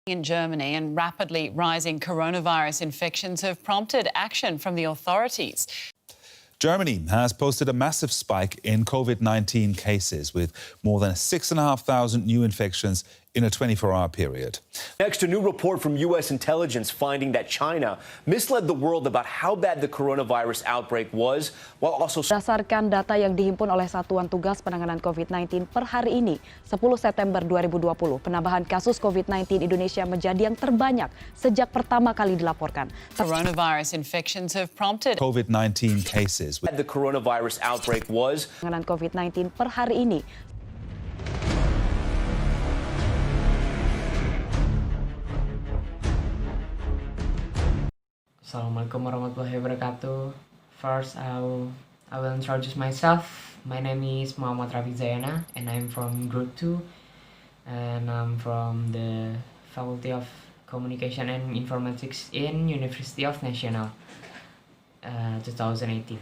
In Germany, and rapidly rising coronavirus infections have prompted action from the authorities. Germany has posted a massive spike in COVID-19 cases with more than 6,500 new infections in a 24-hour period. Next, a new report from U.S. intelligence finding that China misled the world about how bad the coronavirus outbreak was, while also... Berdasarkan data yang dihimpun oleh Satuan Tugas Penanganan COVID-19 per hari ini, 10 September 2020, penambahan kasus COVID-19 Indonesia menjadi yang terbanyak sejak pertama kali dilaporkan. Coronavirus infections have prompted COVID-19 cases. The coronavirus outbreak was... Penanganan COVID-19 per hari ini. Assalamualaikum warahmatullahi wabarakatuh. First, I will introduce myself. My name is Muhamad Rafiq Zayana, and I'm from Group 2, and I'm from the Faculty of Communication and Informatics in University of National, 2018.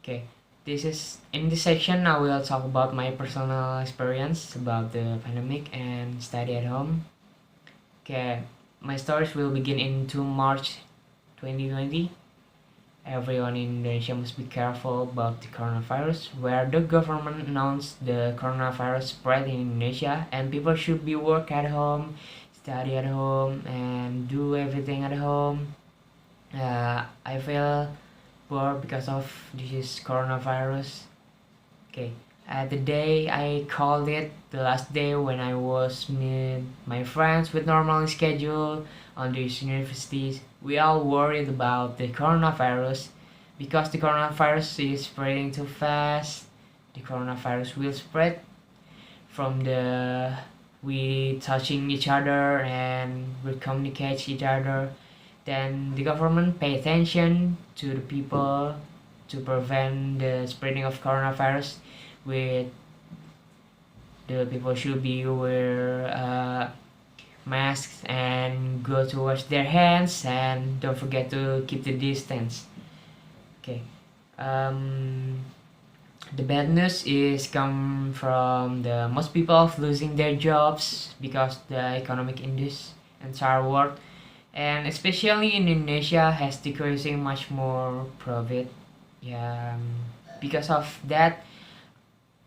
Okay, in this section I will talk about my personal experience about the pandemic and study at home. Okay, my stories will begin in March 2020. Everyone in Indonesia must be careful about the coronavirus, where the government announced the coronavirus spread in Indonesia and people should be work at home, study at home, and do everything at home. I feel poor because of this coronavirus. Okay, the day I called it the last day when I was with my friends with normal schedule on these universities. We all worried about the coronavirus because the coronavirus is spreading too fast. The coronavirus will spread from we touching each other and we communicate each other. Then the government pay attention to the people to prevent the spreading of coronavirus. With the people should be wear masks and go to wash their hands and don't forget to keep the distance. Okay, the bad news is come from the most people of losing their jobs because the economic in this entire world and especially in Indonesia has decreasing much more profit. Yeah, because of that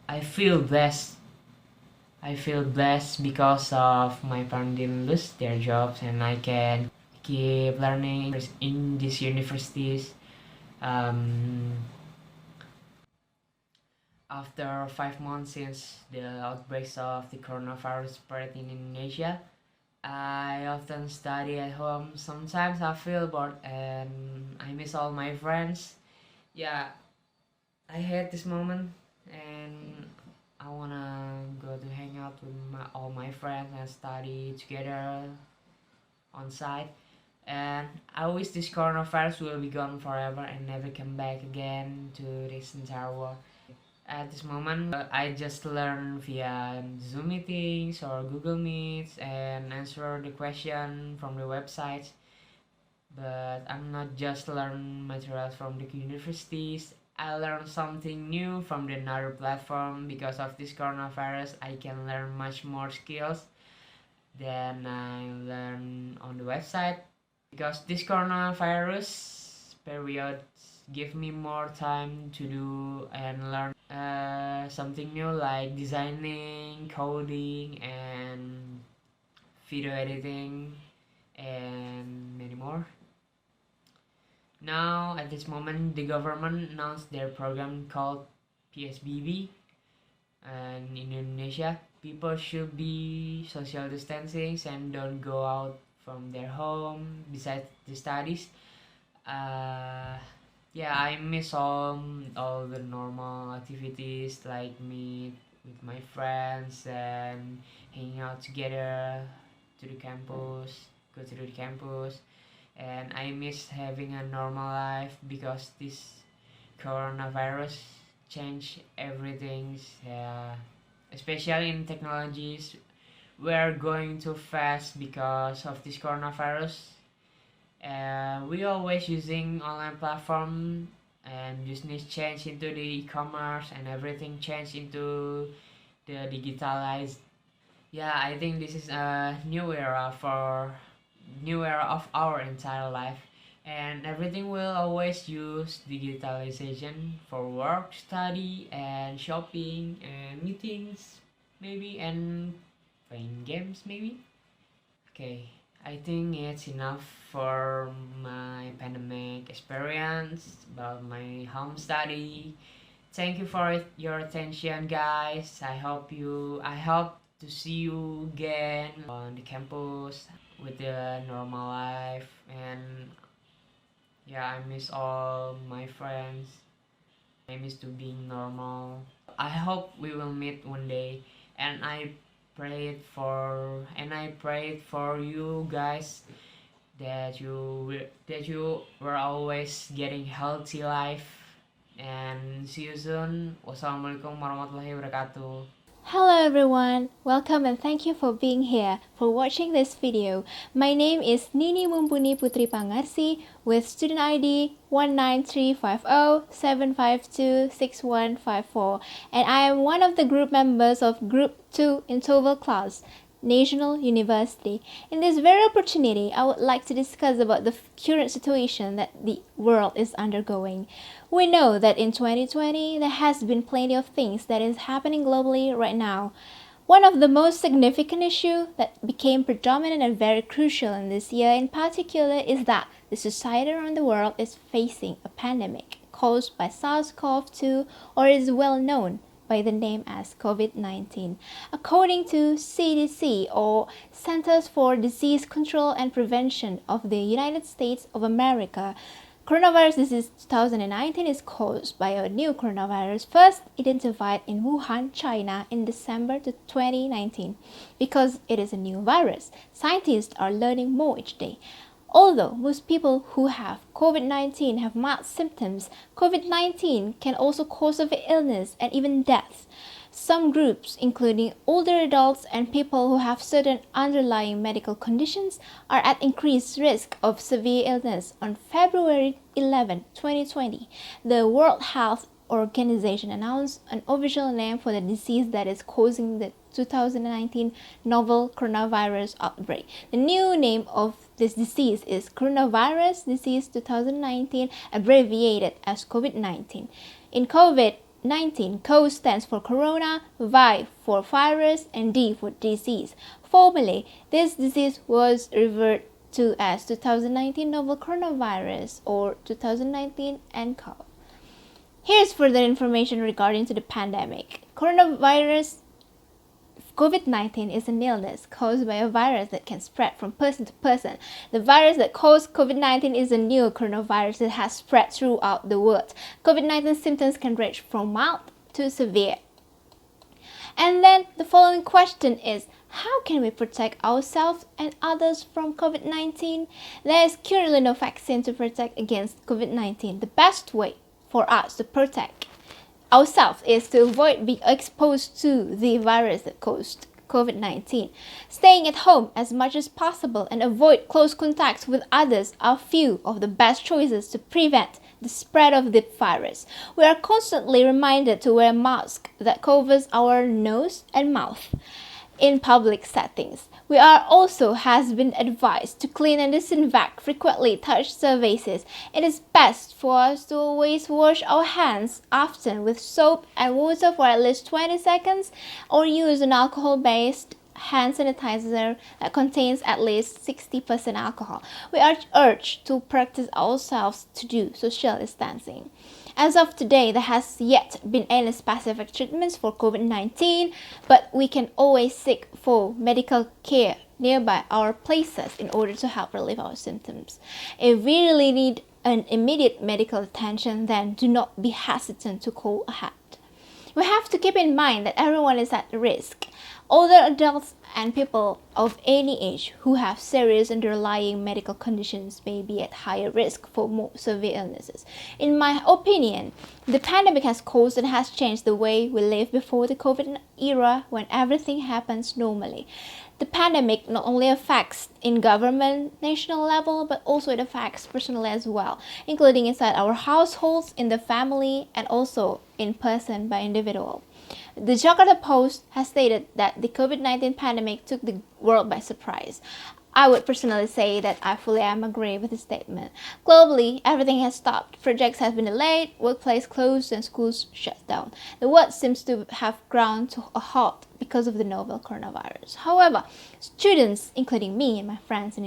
I feel blessed because of my parents didn't lose their jobs and I can keep learning in these universities. After 5 months since the outbreaks of the coronavirus spread in Indonesia, I often study at home. Sometimes I feel bored and I miss all my friends. Yeah, I hate this moment and I wanna go to hang out with all my friends and study together on site. And I wish this coronavirus will be gone forever and never come back again to this entire world. At this moment, I just learn via Zoom meetings or Google Meets and answer the question from the websites. But I'm not just learn materials from the universities. I learned something new from another platform. Because of this coronavirus, I can learn much more skills than I learned on the website. Because this coronavirus period give me more time to do and learn something new like designing, coding, and video editing, and many more. Now, at this moment, the government announced their program called PSBB, and in Indonesia, people should be social distancing and don't go out from their home besides the studies. Yeah, I miss all the normal activities like meet with my friends and hanging out together to the campus, go to the campus. And I miss having a normal life because this coronavirus changed everything, especially in technologies. We're going too fast because of this coronavirus. We always using online platform and business change into the e-commerce and everything changed into the digitalized. Yeah, I think this is a new era of our entire life, and everything will always use digitalization for work, study, and shopping, and meetings, maybe, and playing games, maybe. Okay, I think it's enough for my pandemic experience about my home study. Thank you for your attention, guys. I hope to see you again on the campus with the normal life. And yeah, I miss all my friends. I miss to being normal. I hope we will meet one day. And I prayed for you guys that you were always getting healthy life. And see you soon. Wassalamualaikum warahmatullahi wabarakatuh. Hello everyone, welcome and thank you for being here, for watching this video. My name is Nini Mumpuni Putri Pangarsi with student ID 1935075265154, and I am one of the group members of Group 2 in TOEFL class, National University. In this very opportunity, I would like to discuss about the current situation that the world is undergoing. We know that in 2020, there has been plenty of things that is happening globally right now. One of the most significant issues that became predominant and very crucial in this year in particular is that the society around the world is facing a pandemic caused by SARS-CoV-2, or is well known by the name as COVID-19. According to CDC, or Centers for Disease Control and Prevention of the United States of America, coronavirus disease 2019 is caused by a new coronavirus first identified in Wuhan, China in December 2019. Because it is a new virus, scientists are learning more each day. Although most people who have COVID-19 have mild symptoms, COVID-19 can also cause severe illness and even death. Some groups, including older adults and people who have certain underlying medical conditions, are at increased risk of severe illness. On February 11, 2020, the World Health Organization announced an official name for the disease that is causing the 2019 novel coronavirus outbreak. The new name of this disease is Coronavirus Disease 2019, abbreviated as COVID-19. In COVID-19, CO stands for Corona, Vi for virus, and D for disease. Formerly, this disease was referred to as 2019 novel coronavirus or 2019 nCoV. Here's further information regarding to the pandemic. Coronavirus COVID-19 is an illness caused by a virus that can spread from person to person. The virus that caused COVID-19 is a new coronavirus that has spread throughout the world. COVID-19 symptoms can range from mild to severe. And then the following question is, how can we protect ourselves and others from COVID-19? There is currently no vaccine to protect against COVID-19. The best way for us to protect ourselves is to avoid being exposed to the virus that caused COVID-19. Staying at home as much as possible and avoid close contacts with others are few of the best choices to prevent the spread of the virus. We are constantly reminded to wear a mask that covers our nose and mouth in public settings. We are also has been advised to clean and disinfect frequently touched surfaces. It is best for us to always wash our hands often with soap and water for at least 20 seconds, or use an alcohol-based hand sanitizer that contains at least 60% alcohol. We are urged to practice ourselves to do social distancing. As of today, there has yet been any specific treatments for COVID-19, but we can always seek for medical care nearby our places in order to help relieve our symptoms. If we really need an immediate medical attention, then do not be hesitant to call ahead. We have to keep in mind that everyone is at risk. Older adults and people of any age who have serious underlying medical conditions may be at higher risk for more severe illnesses. In my opinion, the pandemic has caused and has changed the way we live before the COVID era, when everything happens normally. The pandemic not only affects in government, national level, but also it affects personally as well, including inside our households, in the family, and also in person by individual. The Jakarta Post has stated that the COVID-19 pandemic took the world by surprise. I would personally say that I fully am agree with this statement. Globally, everything has stopped. Projects have been delayed, workplace closed, and schools shut down. The world seems to have ground to a halt because of the novel coronavirus. However, students, including me and my friends in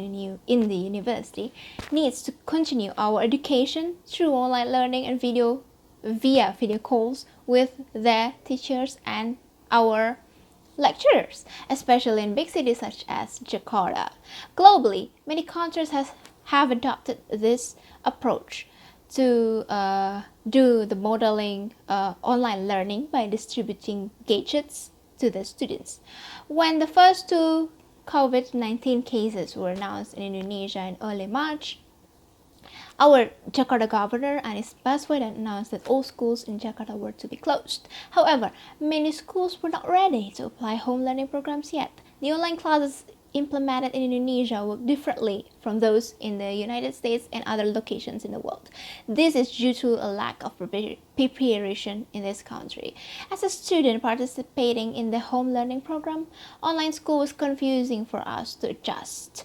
the university, needs to continue our education through online learning and via video calls with their teachers and our lecturers, especially in big cities such as Jakarta. Globally, many countries have adopted this approach to do the modeling online learning by distributing gadgets to the students. When the first two COVID-19 cases were announced in Indonesia in early March, our Jakarta governor Anies Baswedan announced that all schools in Jakarta were to be closed. However, many schools were not ready to apply home learning programs yet. The online classes implemented in Indonesia work differently from those in the United States and other locations in the world. This is due to a lack of preparation in this country. As a student participating in the home learning program, online school was confusing for us to adjust.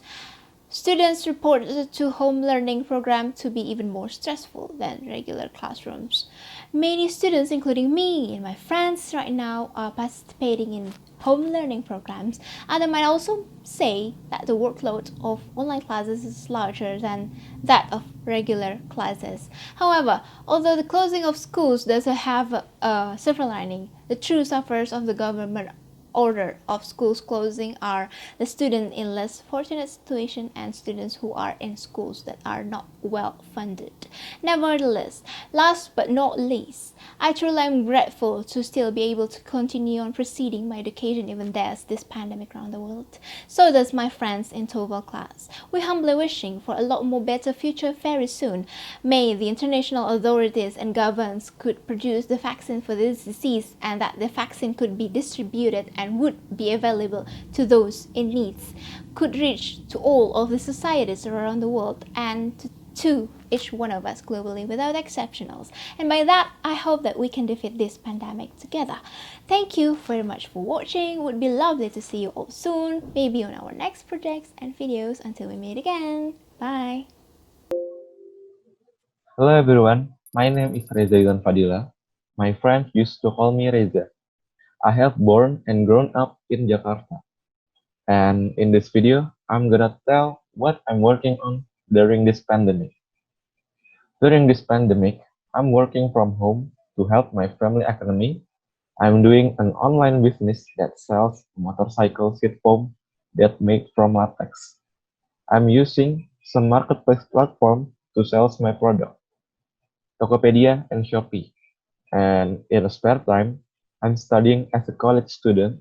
Students reported the home learning program to be even more stressful than regular classrooms. Many students, including me and my friends right now, are participating in home learning programs, and I might also say that the workload of online classes is larger than that of regular classes. However, although the closing of schools does have a silver lining, the true sufferers of the government order of schools closing are the students in less fortunate situation and students who are in schools that are not well funded. Nevertheless, last but not least, I truly am grateful to still be able to continue on proceeding my education even there's this pandemic around the world. So does my friends in TOEFL class. We humbly wishing for a lot more better future very soon. May the international authorities and governments could produce the vaccine for this disease and that the vaccine could be distributed and would be available to those in needs, could reach to all of the societies around the world and to each one of us globally without exceptionals. And by that, I hope that we can defeat this pandemic together. Thank you very much for watching. It would be lovely to see you all soon, maybe on our next projects and videos. Until we meet again. Bye. Hello everyone, my name is Reza and Fadhila. My friends used to call me Reza. I have born and grown up in Jakarta. And in this video, I'm gonna tell what I'm working on during this pandemic. During this pandemic, I'm working from home to help my family economy. I'm doing an online business that sells motorcycle seat foam that made from latex. I'm using some marketplace platform to sell my product, Tokopedia and Shopee. And in a spare time, I'm studying as a college student,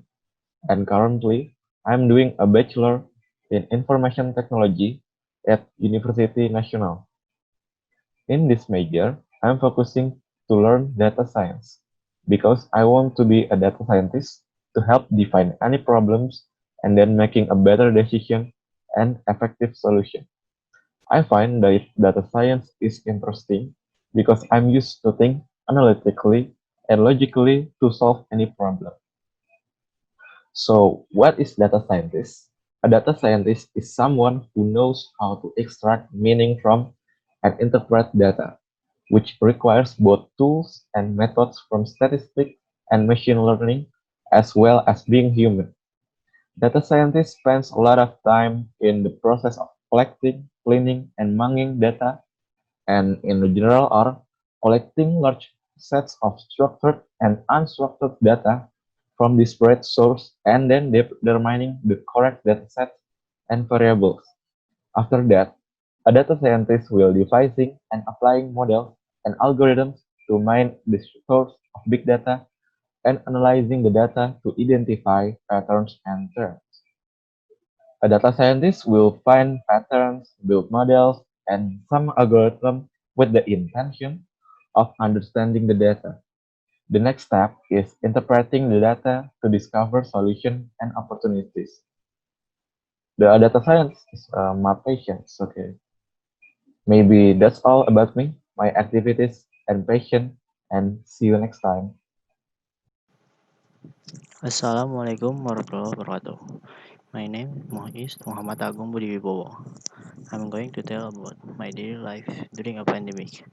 and currently I'm doing a bachelor in information technology at University Nasional. In this major, I'm focusing to learn data science because I want to be a data scientist to help define any problems and then making a better decision and effective solution. I find that data science is interesting because I'm used to think analytically and logically to solve any problem. So, what is data scientist? A data scientist is someone who knows how to extract meaning from and interpret data, which requires both tools and methods from statistics and machine learning, as well as being human. Data scientist spends a lot of time in the process of collecting, cleaning, and manging data, and in the general are collecting large sets of structured and unstructured data from disparate sources and then determining the correct dataset and variables. After that, a data scientist will devising and applying models and algorithms to mine the source of big data and analyzing the data to identify patterns and trends. A data scientist will find patterns, build models, and some algorithm with the intention of understanding the data. The next step is interpreting the data to discover solutions and opportunities. The data science is my patience, okay. Maybe that's all about me, my activities and passion, and see you next time. Assalamualaikum warahmatullahi wabarakatuh. My name is Muhamad Agung Budi Wibowo. I'm going to tell about my daily life during a pandemic.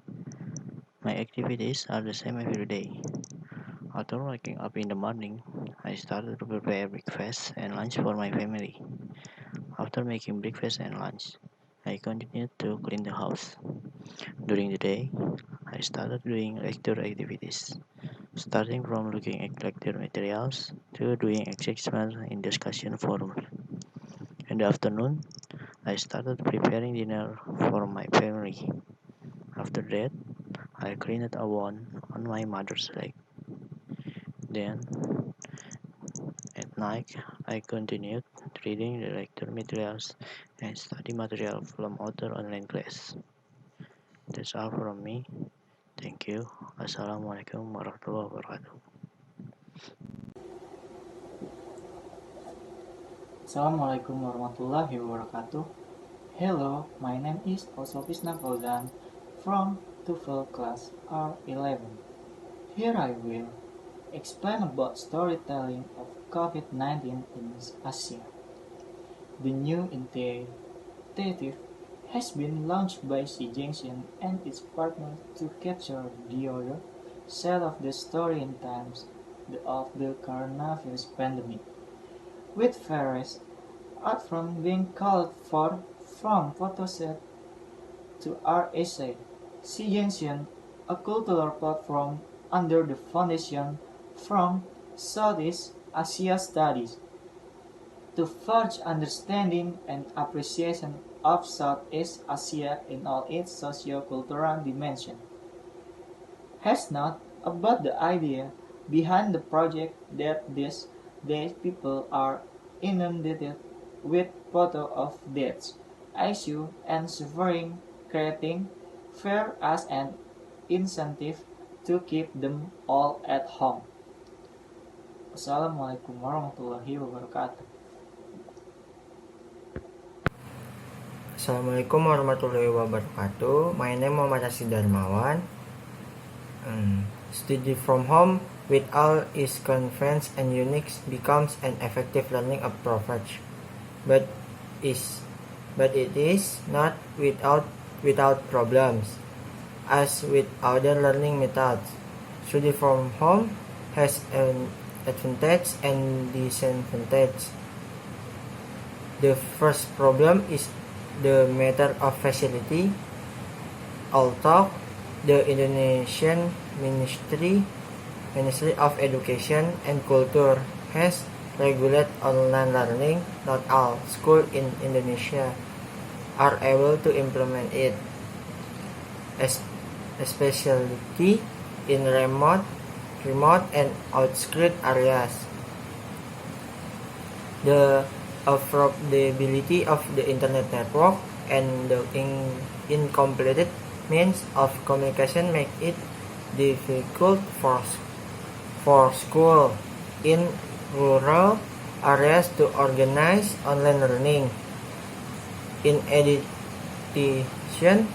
My activities are the same every day. After waking up in the morning, I started to prepare breakfast and lunch for my family. After making breakfast and lunch, I continued to clean the house. During the day, I started doing lecture activities, starting from looking at lecture materials to doing experiments in discussion forums. In the afternoon, I started preparing dinner for my family. After that, I cleaned a wound on my mother's leg. Then, at night, I continued reading the lecture materials and study material from other online class. That's all from me. Thank you. Assalamualaikum warahmatullahi wabarakatuh. Assalamualaikum warahmatullahi wabarakatuh. Hello, my name is Aushofisna Fauzan from TOEFL class R11. Here I will explain about storytelling of COVID-19 in Asia. The new initiative has been launched by Xi Jinping and its partners to capture the other side of the story in times of the coronavirus pandemic, with various art from being called for from photoset to art essay. Xi Jinping, a cultural platform under the foundation from Southeast Asia Studies, to further understanding and appreciation of Southeast Asia in all its socio-cultural dimensions, has not about the idea behind the project that these days people are inundated with photos of deaths, issue and suffering, creating fear as an incentive to keep them all at home. Wassalamualaikum warahmatullahi wabarakatuh. Assalamualaikum warahmatullahi wabarakatuh. My name is Muhammad Darmawan. Study from home with all its convenience and unique becomes an effective learning approach. But it is not without problems. As with other learning methods, study from home has an advantage and disadvantage. The first problem is the matter of facility. Although the Indonesian Ministry of Education and Culture has regulated online learning, not all schools in Indonesia are able to implement it, especially in remote and outskirts areas. The affordability of the internet network and the incomplete means of communication make it difficult for school in rural areas to organize online learning. In addition,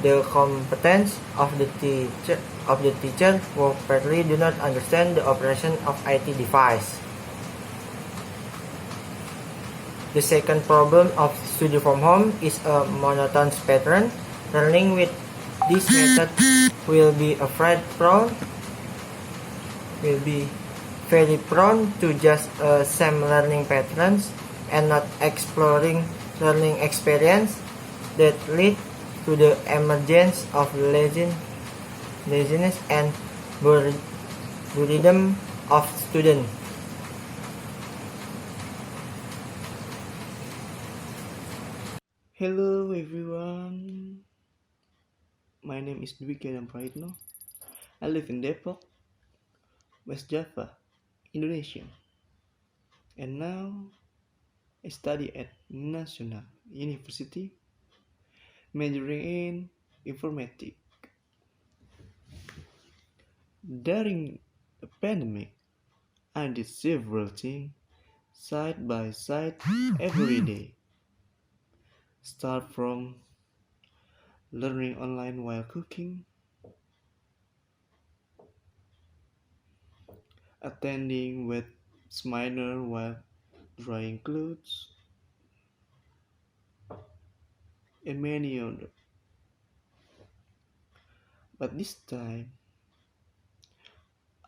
the competence of the teacher who partly do not understand the operation of IT device. The second problem of study from home is a monotonous pattern. Learning with this method will be very prone to just same learning patterns and not exploring learning experience that lead to the emergence of laziness and boredom of students. Hello everyone, my name is Dwiky and Prayitno. I live in Depok, West Java, Indonesia, and now I study at National University, majoring in informatics. During the pandemic, I did several things side by side every day. Start from learning online while cooking, attending with minor while drying clothes, and many others. But this time,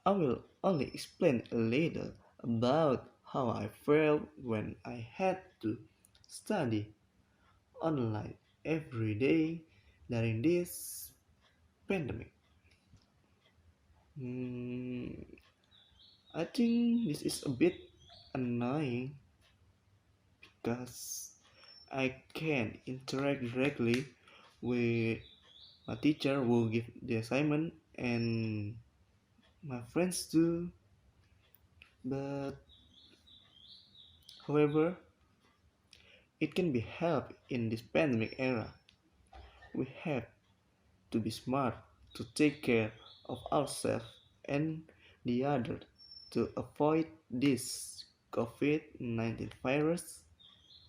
I will only explain a little about how I felt when I had to study online every day during this pandemic. Hmm, I think this is a bit annoying because I can't interact directly with my teacher who give the assignment and my friends too. But however, it can be helped in this pandemic era. We have to be smart to take care of ourselves and the other to avoid this COVID-19 virus.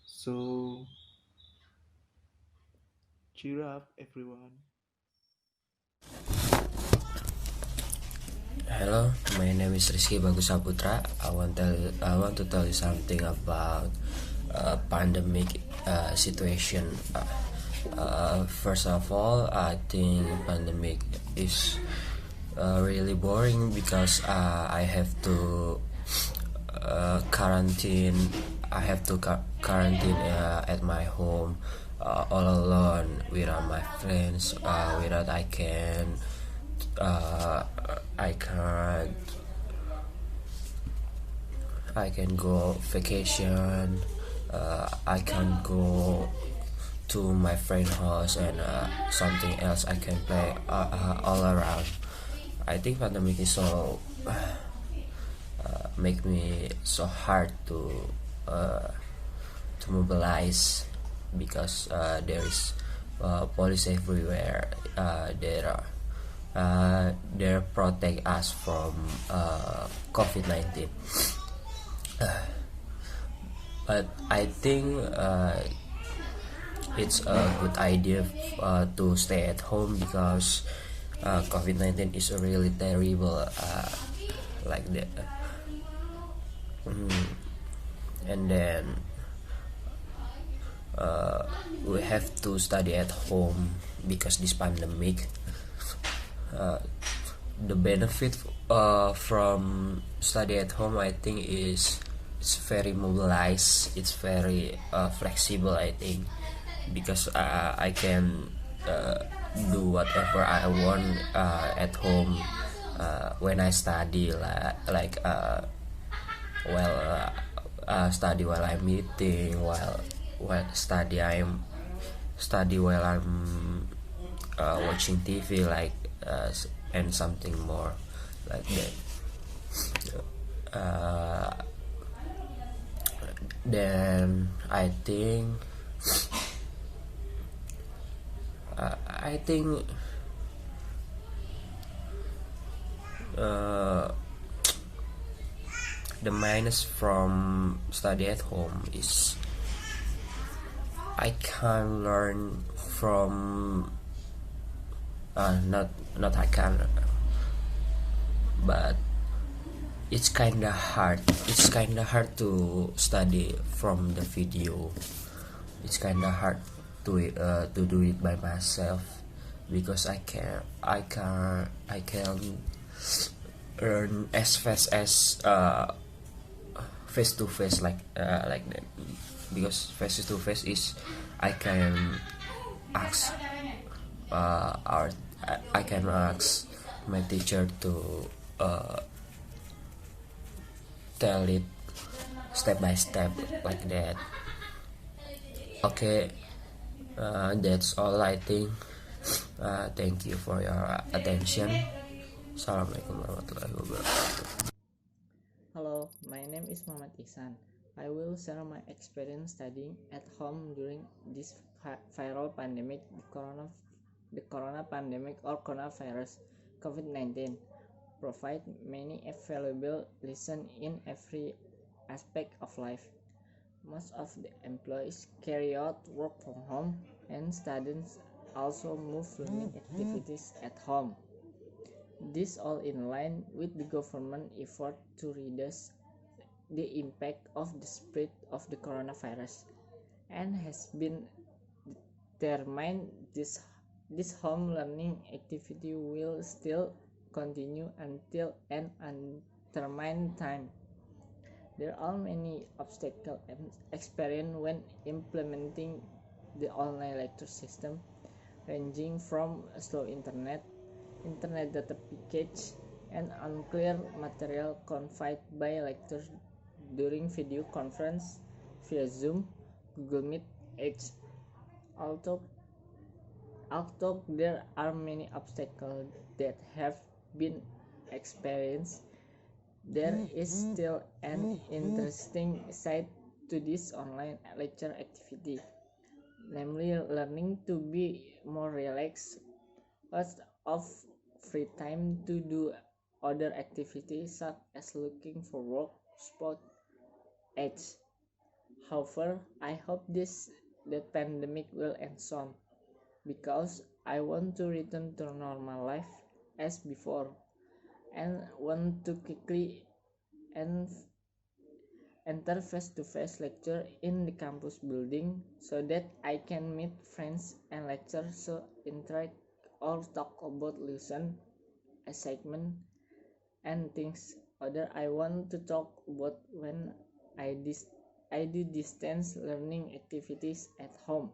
So cheer up everyone. Hello, my name is Rizki Bagus Saputra. I want to tell you something about pandemic situation. First of all, I think pandemic is really boring because I have to quarantine. I have to quarantine at my home all alone without my friends. Without uh, I can't I can go vacation. I can go to my friend house and something else I can play all around. I think pandemic is so make me so hard to mobilize because there is police everywhere. They protect us from COVID-19. But I think it's a good idea to stay at home because COVID-19 is really terrible like that. And then we have to study at home because this pandemic. The benefit from study at home, I think, is it's very mobilized. It's very flexible, I think, because I can do whatever I want at home when I study, like study while I'm eating, while study while I'm watching TV, like and something more like that. Then I think the minus from study at home is I can't learn from not I can, but it's kinda hard. It's kinda hard to study from the video. It's kinda hard to do it by myself because I can learn as fast as face to face like that, because face to face is I can ask I can ask my teacher to tell it step by step like that. Okay, that's all I think. Thank you for your attention. Assalamualaikum warahmatullahi wabarakatuh. Hello, my name is Muhamad Ihsan. I will share my experience studying at home during this viral pandemic, the corona pandemic or coronavirus COVID-19. Provide many valuable lessons in every aspect of life. Most of the employees carry out work from home, and students also move learning activities at home. This all in line with the government effort to reduce the impact of the spread of the coronavirus and has been determined this home learning activity will still continue until an undetermined time. There are many obstacles experienced when implementing the online lecture system, ranging from a slow internet data package, and unclear material conveyed by lectures during video conference via Zoom, Google Meet, etc. Although there are many obstacles that have been experienced, there is still an interesting side to this online lecture activity, namely learning to be more relaxed, lots of free time to do other activities such as looking for work, sport, etc. However, I hope the pandemic will end soon, because I want to return to normal life as before and want to quickly enter face-to-face lecture in the campus building so that I can meet friends and lecturers, so interact or talk about lesson, assignment, and things other I want to talk about when I do distance learning activities at home.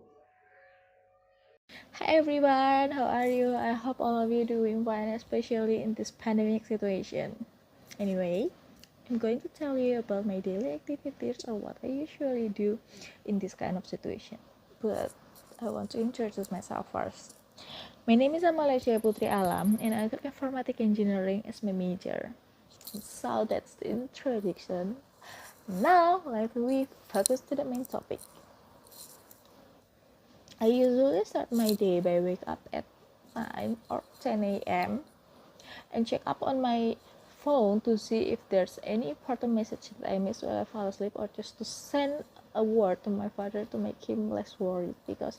Hi everyone, how are you? I hope all of you doing fine, especially in this pandemic situation. Anyway, I'm going to tell you about my daily activities or what I usually do in this kind of situation. But I want to introduce myself first. My name is Amalia Putri and I took informatic engineering as my major. So that's the introduction. Now let me focus to the main topic. I usually start my day by wake up at 9 or 10 a.m. and check up on my phone to see if there's any important message that I missed while I fall asleep, or just to send a word to my father to make him less worried, because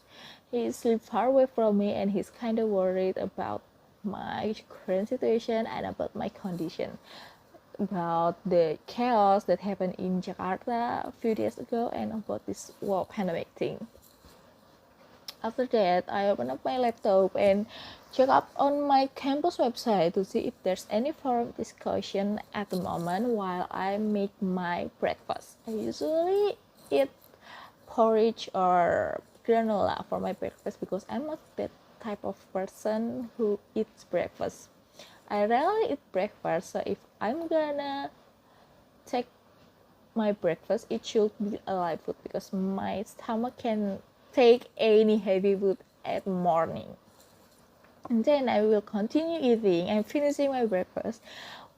he sleeps far away from me and he's kind of worried about my current situation and about my condition, about the chaos that happened in Jakarta a few days ago and about this world pandemic thing. After that, I open up my laptop and check up on my campus website to see if there's any forum discussion at the moment while I make my breakfast. I usually eat porridge or granola for my breakfast because I'm not that type of person who eats breakfast. I rarely eat breakfast, so if I'm gonna take my breakfast, it should be a light food because my stomach can take any heavy food at morning. And then I will continue eating and finishing my breakfast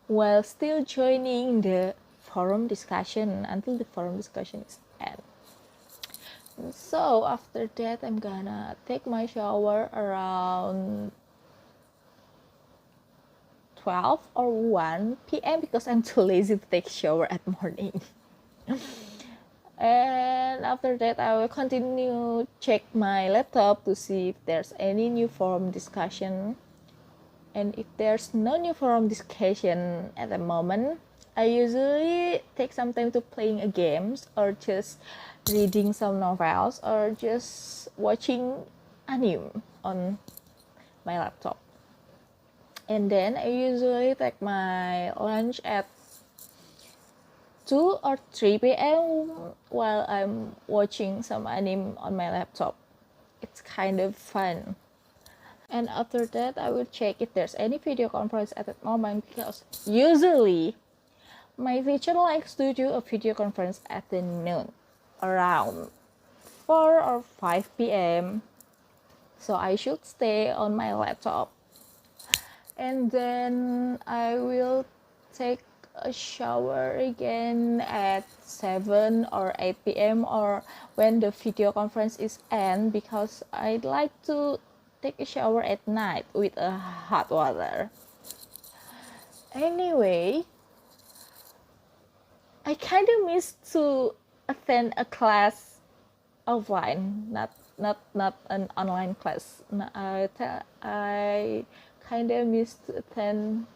while still joining the forum discussion until the forum discussion is end. So after that, I'm gonna take my shower around 12 or 1 p.m. because I'm too lazy to take shower at morning. And after that, I will continue check my laptop to see if there's any new forum discussion. And if there's no new forum discussion at the moment, I usually take some time to playing a games or just reading some novels or just watching anime on my laptop. And then I usually take my lunch at 2 or 3 p.m. while I'm watching some anime on my laptop. It's kind of fun. And after that, I will check if there's any video conference at that moment, because usually my teacher likes to do a video conference at the noon, around 4 or 5 p.m. So I should stay on my laptop. And then I will take a shower again at 7 or 8 p.m. or when the video conference is end, because I'd like to take a shower at night with a hot water. Anyway, I kind of miss to attend a class offline, not an online class. I kind of miss to attend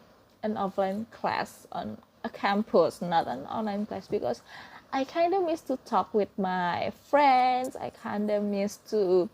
an offline class on a campus, not an online class, because I kind of miss to talk with my friends. I kind of miss to